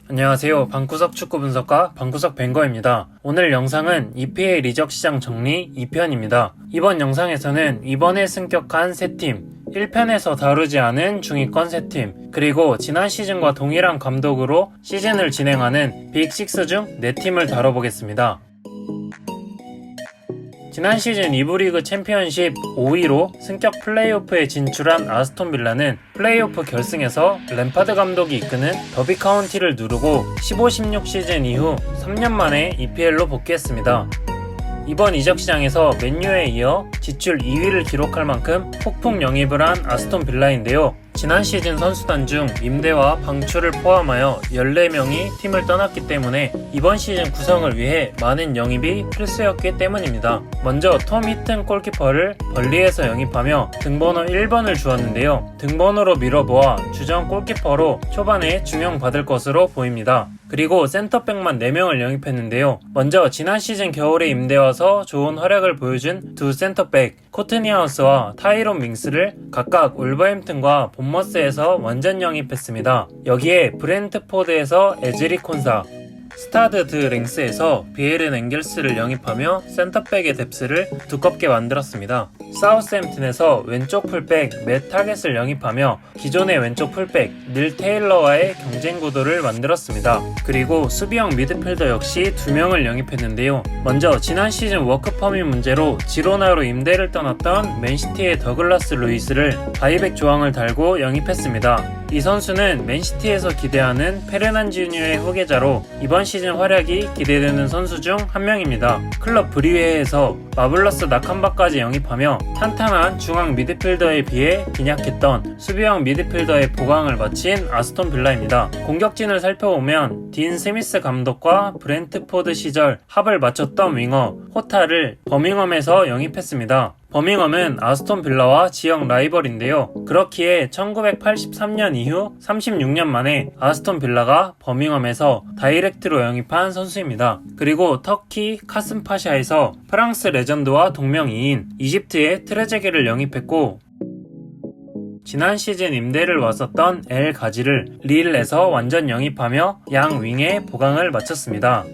안녕하세요. 방구석 축구 분석가 방구석 뱅거입니다. 오늘 영상은 EPL 이적 시장 정리 2편입니다. 이번 영상에서는 이번에 승격한 3팀, 1편에서 다루지 않은 중위권 3팀, 그리고 지난 시즌과 동일한 감독으로 시즌을 진행하는 빅6 중 4팀을 다뤄보겠습니다. 지난 시즌 2부 리그 챔피언십 5위로 승격 플레이오프에 진출한 아스톤 빌라는 플레이오프 결승에서 램파드 감독이 이끄는 더비 카운티를 누르고 15-16 시즌 이후 3년 만에 EPL로 복귀했습니다. 이번 이적 시장에서 맨유에 이어 지출 2위를 기록할 만큼 폭풍 영입을 한 아스톤 빌라인데요. 지난 시즌 선수단 중 임대와 방출을 포함하여 14명이 팀을 떠났기 때문에 이번 시즌 구성을 위해 많은 영입이 필수였기 때문입니다. 먼저 톰 히튼 골키퍼를 벌리에서 영입하며 등번호 1번을 주었는데요. 등번호로 밀어보아 주전 골키퍼로 초반에 중용받을 것으로 보입니다. 그리고 센터백만 4명을 영입했는데요. 먼저 지난 시즌 겨울에 임대 와서 좋은 활약을 보여준 두 센터백 코트니하우스와 타이론 밍스를 각각 울버햄튼과 본머스에서 완전 영입했습니다. 여기에 브렌트포드에서 에즈리 콘사, 스타드 드 랭스에서 비에른 앵겔스를 영입하며 센터백의 뎁스를 두껍게 만들었습니다. 사우스햄튼에서 왼쪽 풀백 맷 타겟을 영입하며 기존의 왼쪽 풀백 닐 테일러와의 경쟁 구도를 만들었습니다. 그리고 수비형 미드필더 역시 2명을 영입했는데요. 먼저 지난 시즌 워크퍼밋 문제로 지로나로 임대를 떠났던 맨시티의 더글라스 루이스를 바이백 조항을 달고 영입했습니다. 이 선수는 맨시티에서 기대하는 페르난지뉴의 후계자로 이번 시즌 활약이 기대되는 선수 중 한 명입니다. 클럽 브리웨에서 마블러스 나캄바까지 영입하며 탄탄한 중앙 미드필더에 비해 빈약했던 수비형 미드필더의 보강을 마친 아스톤 빌라입니다. 공격진을 살펴보면 딘 스미스 감독과 브렌트포드 시절 합을 맞췄던 윙어 호타를 버밍엄에서 영입했습니다. 버밍엄은 아스톤 빌라와 지역 라이벌인데요. 그렇기에 1983년 이후 36년 만에 아스톤 빌라가 버밍엄에서 다이렉트로 영입한 선수입니다. 그리고 터키 카슴파샤에서 프랑스 레전드와 동명이인 이집트의 트레제게를 영입했고, 지난 시즌 임대를 왔었던 엘 가지를 릴에서 완전 영입하며 양 윙에 보강을 마쳤습니다.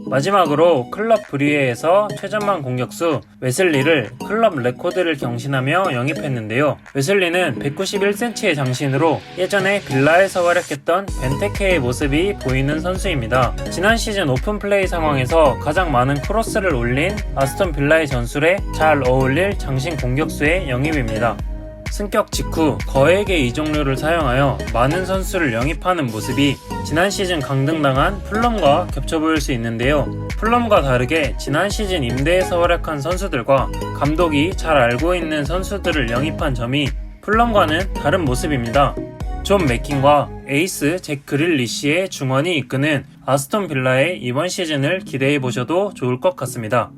마지막으로 클럽 브리에에서 최전방 공격수 웨슬리를 클럽 레코드를 경신하며 영입했는데요. 웨슬리는 191cm의 장신으로 예전에 빌라에서 활약했던 벤테케의 모습이 보이는 선수입니다. 지난 시즌 오픈플레이 상황에서 가장 많은 크로스를 올린 아스톤 빌라의 전술에 잘 어울릴 장신 공격수의 영입입니다. 승격 직후 거액의 이적료를 사용하여 많은 선수를 영입하는 모습이 지난 시즌 강등당한 풀럼과 겹쳐 보일 수 있는데요. 풀럼과 다르게 지난 시즌 임대에서 활약한 선수들과 감독이 잘 알고 있는 선수들을 영입한 점이 풀럼과는 다른 모습입니다. 존 맥킨과 에이스 잭 그릴리시의 중원이 이끄는 아스톤 빌라의 이번 시즌을 기대해보셔도 좋을 것 같습니다.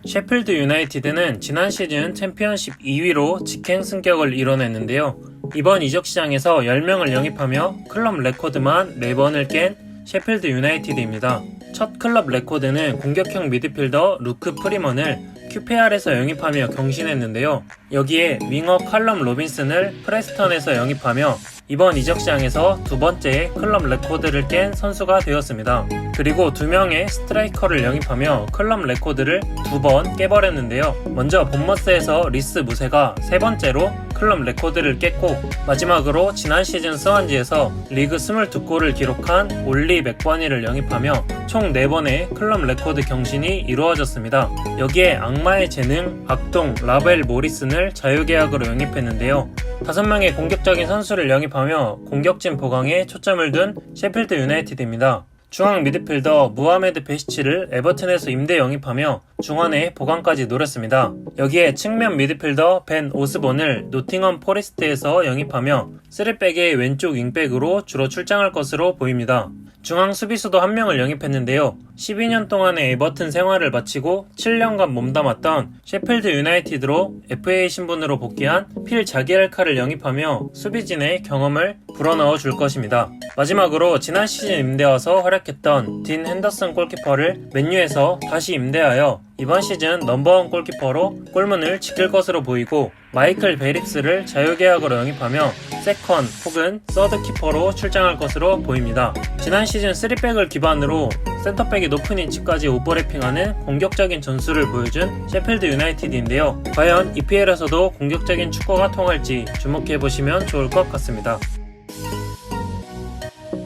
셰필드 유나이티드는 지난 시즌 챔피언십 2위로 직행 승격을 이뤄냈는데요. 이번 이적 시장에서 10명을 영입하며 클럽 레코드만 4번을 깬 셰필드 유나이티드입니다. 첫 클럽 레코드는 공격형 미드필더 루크 프리먼을 QPR에서 영입하며 경신했는데요. 여기에 윙어 칼럼 로빈슨을 프레스턴에서 영입하며 이번 이적 시장에서 두 번째 클럽 레코드를 깬 선수가 되었습니다. 그리고 2명의 스트라이커를 영입하며 클럽 레코드를 2번 깨버렸는데요. 먼저 본머스에서 리스 무세가 3번째로 클럽 레코드를 깼고, 마지막으로 지난 시즌 스완지에서 리그 22골을 기록한 올리 맥버니를 영입하며 총 4번의 클럽 레코드 경신이 이루어졌습니다. 여기에 악마의 재능 악동 라벨 모리슨을 자유계약으로 영입했는데요. 5명의 공격적인 선수를 영입하며 공격진 보강에 초점을 둔 셰필드 유나이티드입니다. 중앙 미드필더 무하메드 베시치를 에버튼에서 임대 영입하며 중원에 보강까지 노렸습니다. 여기에 측면 미드필더 벤 오스본을 노팅엄 포레스트에서 영입하며 3백의 왼쪽 윙백으로 주로 출장할 것으로 보입니다. 중앙 수비수도 1명을 영입했는데요. 12년 동안의 에버튼 생활을 마치고 7년간 몸담았던 셰필드 유나이티드로 FA 신분으로 복귀한 필 자기엘카를 영입하며 수비진의 경험을 불어넣어 줄 것입니다. 마지막으로 지난 시즌 임대 와서 활약했던 딘 핸더슨 골키퍼를 맨유에서 다시 임대하여 이번 시즌 넘버원 골키퍼로 골문을 지킬 것으로 보이고 마이클 베립스를 자유계약으로 영입하며 세컨 혹은 서드 키퍼로 출장할 것으로 보입니다. 지난 시즌 3백을 기반으로 센터백이 높은 위치까지 오버래핑하는 공격적인 전술을 보여준 셰필드 유나이티드인데요. 과연 EPL에서도 공격적인 축구가 통할지 주목해보시면 좋을 것 같습니다.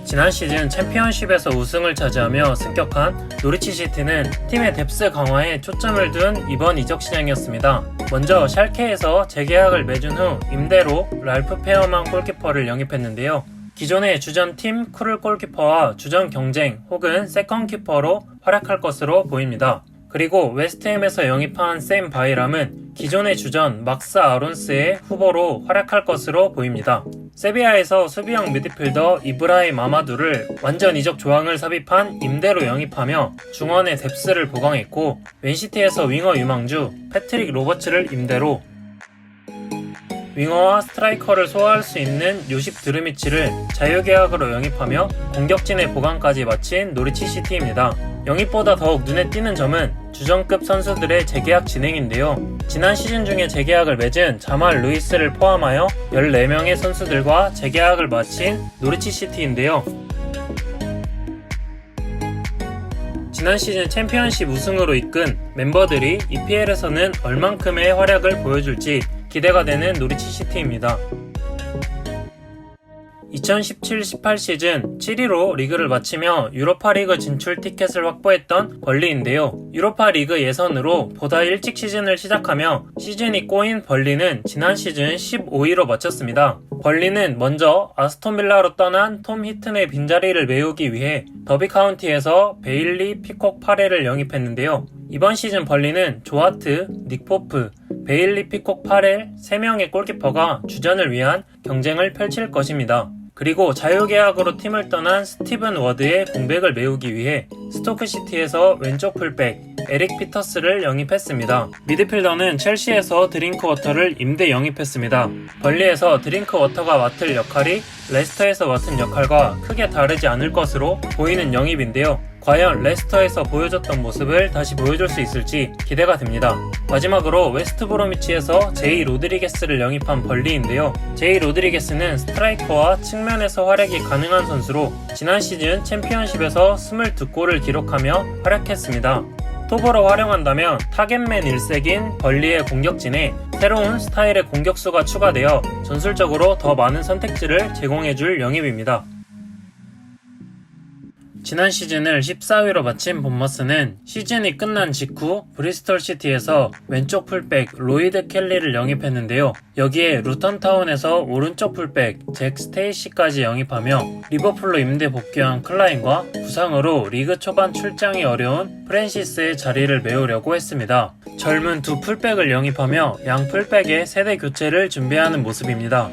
지난 시즌 챔피언십에서 우승을 차지하며 승격한 노리치 시티는 팀의 뎁스 강화에 초점을 둔 이번 이적 시장이었습니다. 먼저 샬케에서 재계약을 맺은 후 임대로 랄프 페어만 골키퍼를 영입했는데요. 기존의 주전 팀 크룰 골키퍼와 주전 경쟁 혹은 세컨 키퍼로 활약할 것으로 보입니다. 그리고 웨스트햄에서 영입한 샘 바이람은 기존의 주전 막스 아론스의 후보로 활약할 것으로 보입니다. 세비야에서 수비형 미드필더 이브라임 아마두를 완전 이적 조항을 삽입한 임대로 영입하며 중원의 뎁스를 보강했고 맨시티에서 윙어 유망주 패트릭 로버츠를 임대로 윙어와 스트라이커를 소화할 수 있는 요십 드르미치를 자유계약으로 영입하며 공격진의 보강까지 마친 노리치 시티입니다. 영입보다 더욱 눈에 띄는 점은 주전급 선수들의 재계약 진행인데요. 지난 시즌 중에 재계약을 맺은 자말 루이스를 포함하여 14명의 선수들과 재계약을 마친 노리치 시티인데요. 지난 시즌 챔피언십 우승으로 이끈 멤버들이 EPL에서는 얼만큼의 활약을 보여줄지 기대가 되는 노리치 시티입니다. 2017-18 시즌 7위로 리그를 마치며 유로파 리그 진출 티켓을 확보했던 벌리인데요. 유로파 리그 예선으로 보다 일찍 시즌을 시작하며 시즌이 꼬인 벌리는 지난 시즌 15위로 마쳤습니다. 벌리는 먼저 아스톤 빌라로 떠난 톰 히튼의 빈자리를 메우기 위해 더비 카운티에서 베일리 피콕 파레를 영입했는데요. 이번 시즌 벌리는 조하트, 닉포프, 베일리 피콕 파렐 3명의 골키퍼가 주전을 위한 경쟁을 펼칠 것입니다. 그리고 자유계약으로 팀을 떠난 스티븐 워드의 공백을 메우기 위해 스토크시티에서 왼쪽 풀백 에릭 피터스를 영입했습니다. 미드필더는 첼시에서 드링크워터를 임대 영입했습니다. 벌리에서 드링크워터가 맡을 역할이 레스터에서 맡은 역할과 크게 다르지 않을 것으로 보이는 영입인데요. 과연 레스터에서 보여줬던 모습을 다시 보여줄 수 있을지 기대가 됩니다. 마지막으로 웨스트브로미치에서 제이 로드리게스를 영입한 벌리인데요. 제이 로드리게스는 스트라이커와 측면에서 활약이 가능한 선수로 지난 시즌 챔피언십에서 22골을 기록하며 활약했습니다. 톱으로 활용한다면 타겟맨 일색인 벌리의 공격진에 새로운 스타일의 공격수가 추가되어 전술적으로 더 많은 선택지를 제공해줄 영입입니다. 지난 시즌을 14위로 마친 본머스는 시즌이 끝난 직후 브리스톨 시티에서 왼쪽 풀백 로이드 켈리를 영입했는데요. 여기에 루턴타운에서 오른쪽 풀백 잭 스테이시까지 영입하며 리버풀로 임대 복귀한 클라인과 부상으로 리그 초반 출장이 어려운 프랜시스의 자리를 메우려고 했습니다. 젊은 두 풀백을 영입하며 양 풀백의 세대 교체를 준비하는 모습입니다.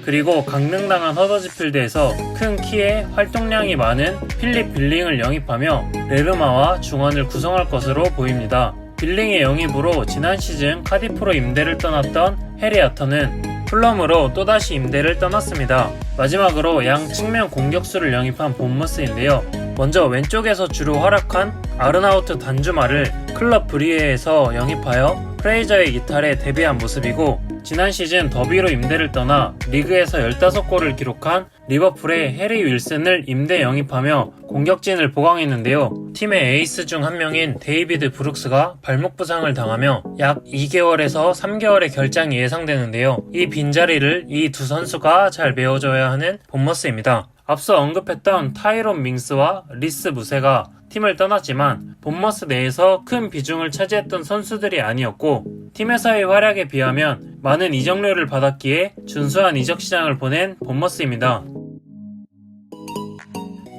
그리고 강등당한 허더지필드에서 큰 키에 활동량이 많은 필립 빌링을 영입하며 레르마와 중원을 구성할 것으로 보입니다. 빌링의 영입으로 지난 시즌 카디프로 임대를 떠났던 해리 아터는 풀럼으로 또다시 임대를 떠났습니다. 마지막으로 양 측면 공격수를 영입한 본머스인데요. 먼저 왼쪽에서 주로 활약한 아르나우트 단주마를 클럽 브리에에서 영입하여 프레이저의 이탈에 데뷔한 모습이고 지난 시즌 더비로 임대를 떠나 리그에서 15골을 기록한 리버풀의 해리 윌슨을 임대 영입하며 공격진을 보강했는데요. 팀의 에이스 중 한 명인 데이비드 브룩스가 발목 부상을 당하며 약 2개월에서 3개월의 결장이 예상되는데요. 이 빈자리를 이 두 선수가 잘 메워줘야 하는 본머스입니다. 앞서 언급했던 타이론 밍스와 리스 무세가 팀을 떠났지만 본머스 내에서 큰 비중을 차지했던 선수들이 아니었고 팀에서의 활약에 비하면 많은 이적료를 받았기에 준수한 이적 시장을 보낸 본머스입니다.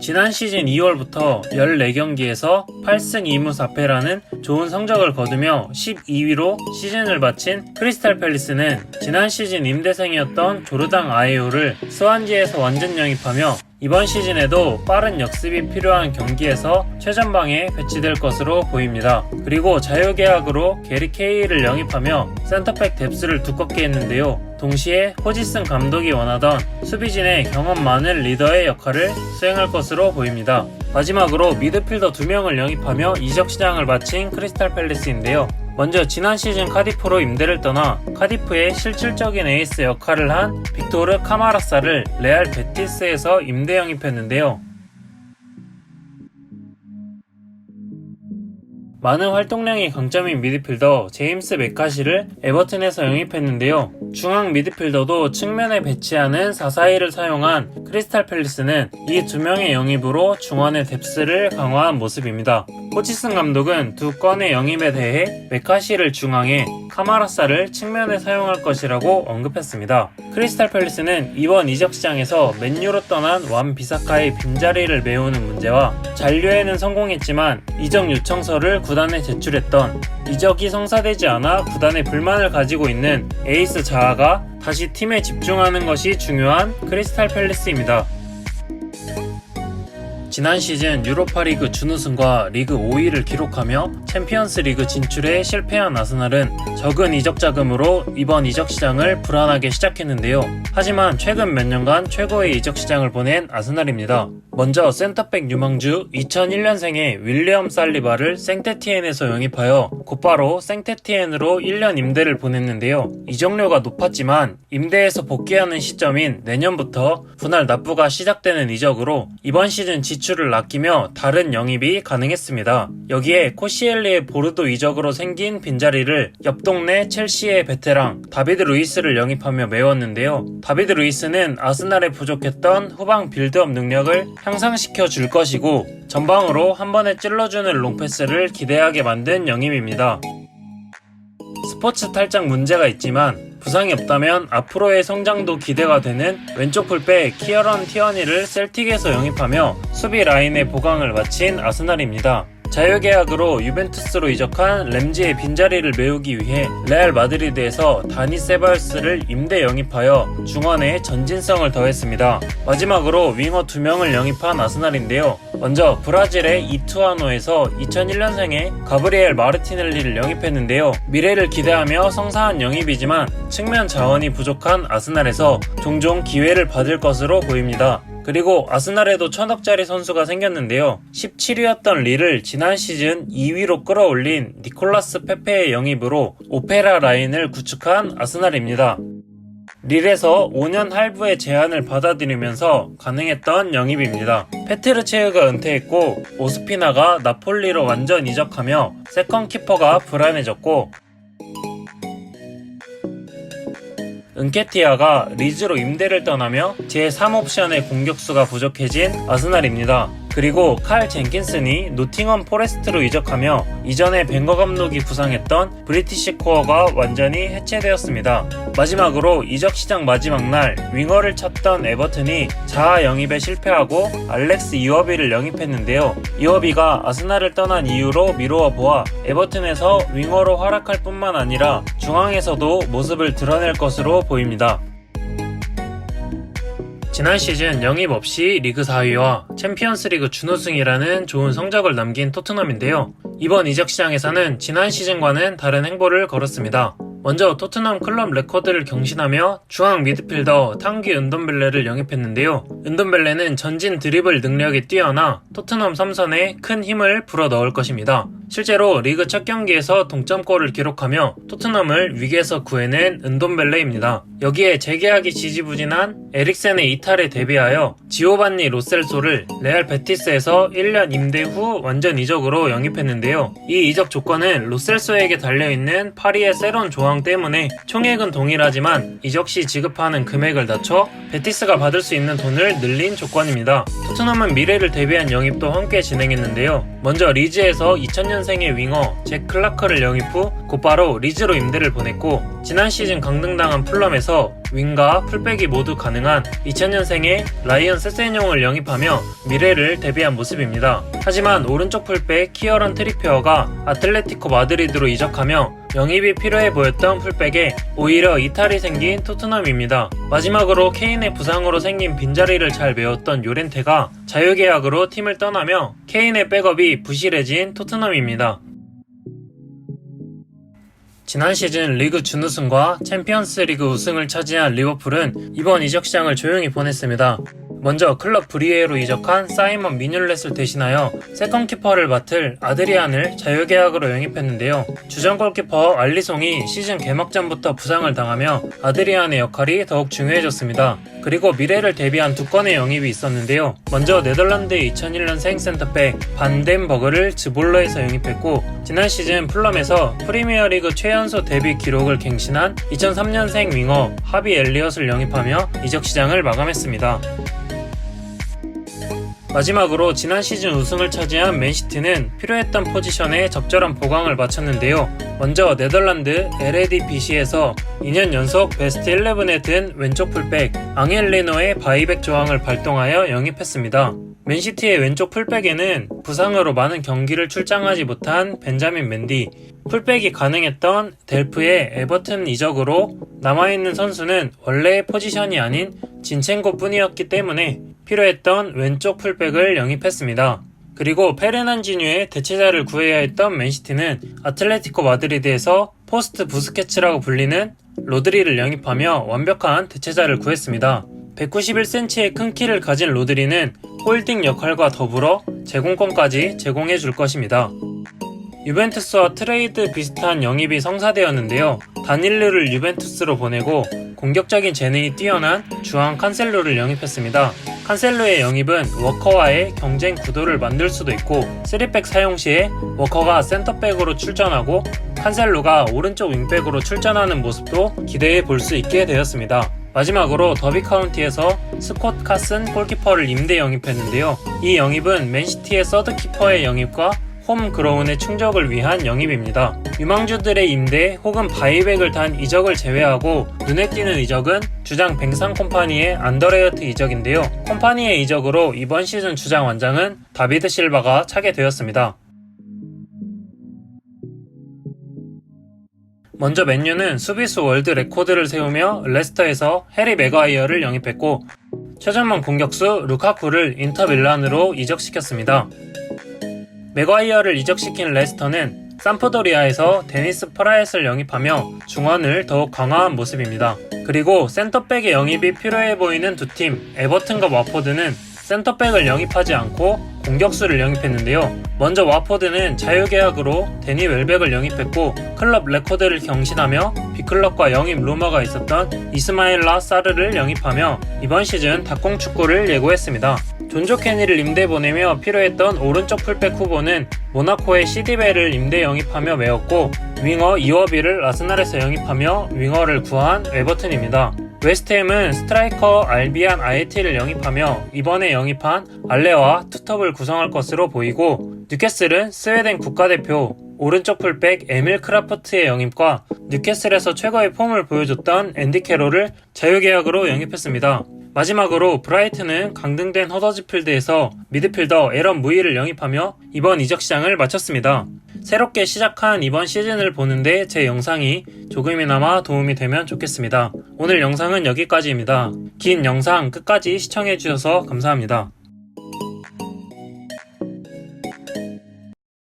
지난 시즌 2월부터 14경기에서 8승 2무 4패라는 좋은 성적을 거두며 12위로 시즌을 마친 크리스탈 팰리스는 지난 시즌 임대생이었던 조르당 아예우를 스완지에서 완전 영입하며 이번 시즌에도 빠른 역습이 필요한 경기에서 최전방에 배치될 것으로 보입니다. 그리고 자유계약으로 게리 케일을 영입하며 센터백 뎁스를 두껍게 했는데요. 동시에 호지슨 감독이 원하던 수비진의 경험 많은 리더의 역할을 수행할 것으로 보입니다. 마지막으로 미드필더 2명을 영입하며 이적 시장을 마친 크리스탈 팰리스인데요. 먼저 지난 시즌 카디프로 임대를 떠나 카디프의 실질적인 에이스 역할을 한 빅토르 카마라사를 레알 베티스에서 임대 영입했는데요. 많은 활동량이 강점인 미드필더 제임스 맥카시를 에버튼에서 영입했는데요. 중앙 미드필더도 측면에 배치하는 4-4-2를 사용한 크리스탈 팰리스는 이 2명의 영입으로 중원의 뎁스를 강화한 모습입니다. 호지슨 감독은 두 건의 영입에 대해 맥카시를 중앙에 카마라사를 측면에 사용할 것이라고 언급했습니다. 크리스탈 팰리스는 이번 이적 시장에서 맨유로 떠난 완 비사카의 빈자리를 메우는 문제와 잔류에는 성공했지만 이적 요청서를 구단에 제출했던 이적이 성사되지 않아 구단에 불만을 가지고 있는 에이스 자아가 다시 팀에 집중하는 것이 중요한 크리스탈 팰리스입니다. 지난 시즌 유로파리그 준우승과 리그 5위를 기록하며 챔피언스 리그 진출에 실패한 아스날은 적은 이적 자금으로 이번 이적 시장을 불안하게 시작했는데요. 하지만 최근 몇 년간 최고의 이적 시장을 보낸 아스날입니다. 먼저 센터백 유망주 2001년생의 윌리엄 살리바를 생테티엔에서 영입하여 곧바로 생테티엔으로 1년 임대를 보냈는데요. 이적료가 높았지만 임대에서 복귀하는 시점인 내년부터 분할 납부가 시작되는 이적으로 이번 시즌 지출을 아끼며 다른 영입이 가능했습니다. 여기에 코시엘리의 보르도 이적으로 생긴 빈자리를 옆 동네 첼시의 베테랑 다비드 루이스를 영입하며 메웠는데요. 다비드 루이스는 아스날에 부족했던 후방 빌드업 능력을 향상시켜 줄 것이고 전방으로 한 번에 찔러주는 롱패스를 기대하게 만든 영입입니다. 스포츠 탈장 문제가 있지만 부상이 없다면 앞으로의 성장도 기대가 되는 왼쪽 풀백 키어런 티어니를 셀틱에서 영입하며 수비 라인의 보강을 마친 아스날입니다. 자유계약으로 유벤투스로 이적한 램지의 빈자리를 메우기 위해 레알 마드리드에서 다니 세바요스를 임대 영입하여 중원에 전진성을 더했습니다. 마지막으로 윙어 2명을 영입한 아스날인데요. 먼저 브라질의 이투아노에서 2001년생의 가브리엘 마르티넬리를 영입했는데요. 미래를 기대하며 성사한 영입이지만 측면 자원이 부족한 아스날에서 종종 기회를 받을 것으로 보입니다. 그리고 아스날에도 1000억짜리 선수가 생겼는데요. 17위였던 릴을 지난 시즌 2위로 끌어올린 니콜라스 페페의 영입으로 오페라 라인을 구축한 아스날입니다. 릴에서 5년 할부의 제안을 받아들이면서 가능했던 영입입니다. 페트르체흐가 은퇴했고 오스피나가 나폴리로 완전 이적하며 세컨 키퍼가 불안해졌고 은케티아가 리즈로 임대를 떠나며 제3옵션의 공격수가 부족해진 아스날입니다. 그리고 칼 젠킨슨이 노팅엄 포레스트로 이적하며 이전에 벵거 감독이 구상했던 브리티시 코어가 완전히 해체되었습니다. 마지막으로 이적 시장 마지막 날 윙어를 찾던 에버튼이 자아 영입에 실패하고 알렉스 이워비를 영입했는데요. 이워비가 아스날을 떠난 이유로 미루어 보아 에버튼에서 윙어로 활약할 뿐만 아니라 중앙에서도 모습을 드러낼 것으로 보입니다. 지난 시즌 영입 없이 리그 4위와 챔피언스리그 준우승이라는 좋은 성적을 남긴 토트넘인데요. 이번 이적 시장에서는 지난 시즌과는 다른 행보를 걸었습니다. 먼저 토트넘 클럽 레코드를 경신하며 중앙 미드필더 탕귀 은돈벨레를 영입했는데요. 은돈벨레는 전진 드리블 능력이 뛰어나 토트넘 3선에 큰 힘을 불어넣을 것입니다. 실제로 리그 첫 경기에서 동점골을 기록하며 토트넘을 위기에서 구해낸 은돈벨레입니다. 여기에 재계약이 지지부진한 에릭센의 이탈에 대비하여 지오반니 로셀소를 레알 베티스에서 1년 임대 후 완전 이적으로 영입했는데요. 이 이적 조건은 로셀소에게 달려있는 파리의 새로운 조항 때문에 총액은 동일하지만 이적 시 지급하는 금액을 낮춰 베티스가 받을 수 있는 돈을 늘린 조건입니다. 토트넘은 미래를 대비한 영입도 함께 진행했는데요. 먼저 리즈에서 2000년생의 윙어 잭 클라커를 영입 후 곧바로 리즈로 임대를 보냈고 지난 시즌 강등당한 풀럼에서 윙과 풀백이 모두 가능한 2000년생의 라이언 세세뇽을 영입하며 미래를 대비한 모습입니다. 하지만 오른쪽 풀백 키어런 트리피어가 아틀레티코 마드리드로 이적하며 영입이 필요해 보였던 풀백에 오히려 이탈이 생긴 토트넘입니다. 마지막으로 케인의 부상으로 생긴 빈자리를 잘 메웠던 요렌테가 자유계약으로 팀을 떠나며 케인의 백업이 부실해진 토트넘입니다. 지난 시즌 리그 준우승과 챔피언스 리그 우승을 차지한 리버풀은 이번 이적 시장을 조용히 보냈습니다. 먼저 클럽 브리에로 이적한 사이먼 미뇰렛을 대신하여 세컨키퍼를 맡을 아드리안을 자유계약으로 영입했는데요. 주전 골키퍼 알리송이 시즌 개막전부터 부상을 당하며 아드리안의 역할이 더욱 중요해졌습니다. 그리고 미래를 대비한 두 건의 영입이 있었는데요. 먼저 네덜란드의 2001년생 센터백 반덴버그를 즈볼러에서 영입했고, 지난 시즌 풀럼에서 프리미어리그 최연소 데뷔 기록을 갱신한 2003년생 윙어 하비 엘리엇을 영입하며 이적 시장을 마감했습니다. 마지막으로 지난 시즌 우승을 차지한 맨시티는 필요했던 포지션에 적절한 보강을 마쳤는데요. 먼저 네덜란드 LADBC에서 2년 연속 베스트 11에 든 왼쪽 풀백 앙헬레노의 바이백 조항을 발동하여 영입했습니다. 맨시티의 왼쪽 풀백에는 부상으로 많은 경기를 출장하지 못한 벤자민 맨디, 풀백이 가능했던 델프의 에버튼 이적으로 남아있는 선수는 원래의 포지션이 아닌 진첸고 뿐이었기 때문에 필요했던 왼쪽 풀백을 영입했습니다. 그리고 페르난지뉴의 대체자를 구해야 했던 맨시티는 아틀레티코 마드리드에서 포스트 부스케츠라고 불리는 로드리를 영입하며 완벽한 대체자를 구했습니다. 191cm의 큰 키를 가진 로드리는 홀딩 역할과 더불어 제공권까지 제공해 줄 것입니다. 유벤투스와 트레이드 비슷한 영입이 성사되었는데요. 다닐르를 유벤투스로 보내고 공격적인 재능이 뛰어난 주앙 칸셀로를 영입했습니다. 칸셀로의 영입은 워커와의 경쟁 구도를 만들 수도 있고 3백 사용 시에 워커가 센터백으로 출전하고 칸셀로가 오른쪽 윙백으로 출전하는 모습도 기대해 볼 수 있게 되었습니다. 마지막으로 더비 카운티에서 스콧 카슨 골키퍼를 임대 영입했는데요. 이 영입은 맨시티의 서드키퍼의 영입과 홈그로운의 충족을 위한 영입입니다. 유망주들의 임대 혹은 바이백을 단 이적을 제외하고 눈에 띄는 이적은 주장 뱅상 콤파니의 안더레어트 이적인데요. 콤파니의 이적으로 이번 시즌 주장 완장은 다비드 실바가 차게 되었습니다. 먼저 맨유는 수비수 월드 레코드를 세우며 레스터에서 해리 맥과이어를 영입했고, 최전방 공격수 루카쿠를 인터 밀란으로 이적시켰습니다. 맥과이어를 이적시킨 레스터는 삼프도리아에서 데니스 프라얏을 영입하며 중원을 더욱 강화한 모습입니다. 그리고 센터백의 영입이 필요해 보이는 두 팀, 에버튼과 와포드는 센터백을 영입하지 않고 공격수를 영입했는데요. 먼저 와포드는 자유계약으로 데니 웰백을 영입했고, 클럽 레코드를 경신하며 B클럽과 영입 루머가 있었던 이스마일라 사르를 영입하며 이번 시즌 닭공축구를 예고했습니다. 존조 케니를 임대 보내며 필요했던 오른쪽 풀백 후보는 모나코의 시디벨을 임대 영입하며 메웠고, 윙어 이워비를 아스날에서 영입하며 윙어를 구한 에버튼입니다. 웨스트햄은 스트라이커 알비안 아에티를 영입하며 이번에 영입한 알레와 투톱을 구성할 것으로 보이고, 뉴캐슬은 스웨덴 국가대표 오른쪽 풀백 에밀 크라프트의 영입과 뉴캐슬에서 최고의 폼을 보여줬던 앤디 캐롤을 자유계약으로 영입했습니다. 마지막으로 브라이튼은 강등된 허더지필드에서 미드필더 에런 무이를 영입하며 이번 이적 시장을 마쳤습니다. 새롭게 시작한 이번 시즌을 보는데 제 영상이 조금이나마 도움이 되면 좋겠습니다. 오늘 영상은 여기까지입니다. 긴 영상 끝까지 시청해주셔서 감사합니다.